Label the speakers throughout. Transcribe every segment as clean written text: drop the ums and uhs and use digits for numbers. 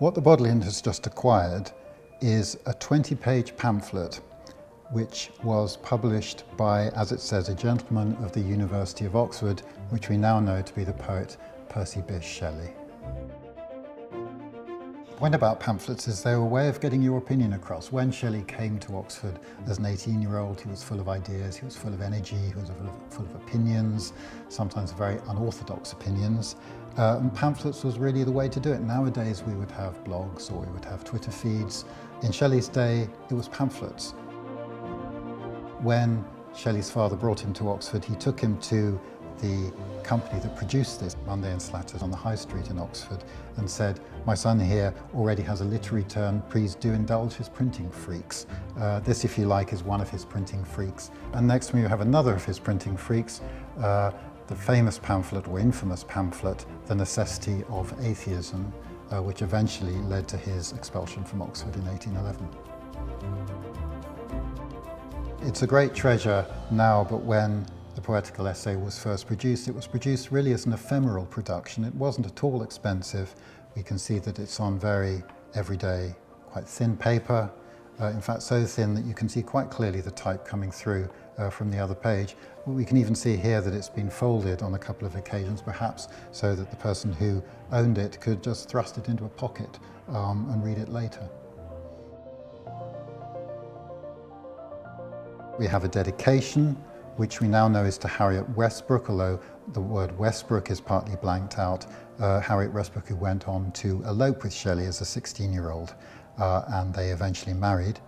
Speaker 1: What the Bodleian has just acquired is a 20-page pamphlet which was published by, as it says, a gentleman of the University of Oxford, which we now know to be the poet Percy Bysshe Shelley. The point about pamphlets is they're a way of getting your opinion across. When Shelley came to Oxford as an 18-year-old, he was full of ideas, he was full of energy, he was full of opinions, sometimes very unorthodox opinions. And pamphlets was really the way to do it. Nowadays we would have blogs or we would have Twitter feeds. In Shelley's day, it was pamphlets. When Shelley's father brought him to Oxford, he took him to the company that produced this, Bodleian Slatters, on the High Street in Oxford, and said, "My son here already has a literary turn, please do indulge his printing freaks." This, if you like, is one of his printing freaks. And next to me you have another of his printing freaks, the famous pamphlet, or infamous pamphlet, The Necessity of Atheism, which eventually led to his expulsion from Oxford in 1811. It's a great treasure now, but when the Poetical Essay was first produced, it was produced really as an ephemeral production. It wasn't at all expensive. We can see that it's on very everyday, quite thin paper. In fact, so thin that you can see quite clearly the type coming through from the other page. We can even see here that it's been folded on a couple of occasions, perhaps so that the person who owned it could just thrust it into a pocket and read it later. We have a dedication, which we now know is to Harriet Westbrook, although the word Westbrook is partly blanked out. Harriet Westbrook, who went on to elope with Shelley as a 16-year-old, and they eventually married.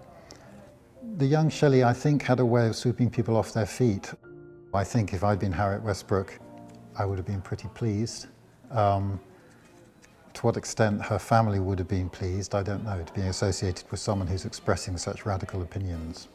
Speaker 1: The young Shelley, I think, had a way of sweeping people off their feet. I think if I'd been Harriet Westbrook, I would have been pretty pleased. To what extent her family would have been pleased, I don't know, to be associated with someone who's expressing such radical opinions.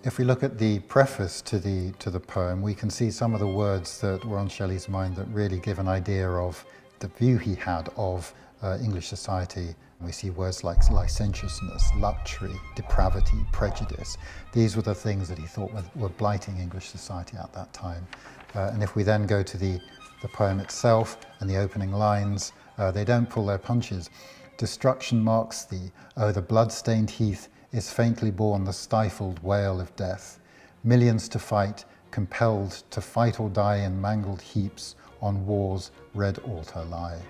Speaker 1: If we look at the preface to the poem, we can see some of the words that were on Shelley's mind that really give an idea of the view he had of English society. We see words like licentiousness, luxury, depravity, prejudice. These were the things that he thought were blighting English society at that time. And if we then go to the poem itself and the opening lines, they don't pull their punches. Destruction marks thee, oh the blood-stained heath is faintly born the stifled wail of death. Millions to fight, compelled to fight or die in mangled heaps, on war's red altar lie.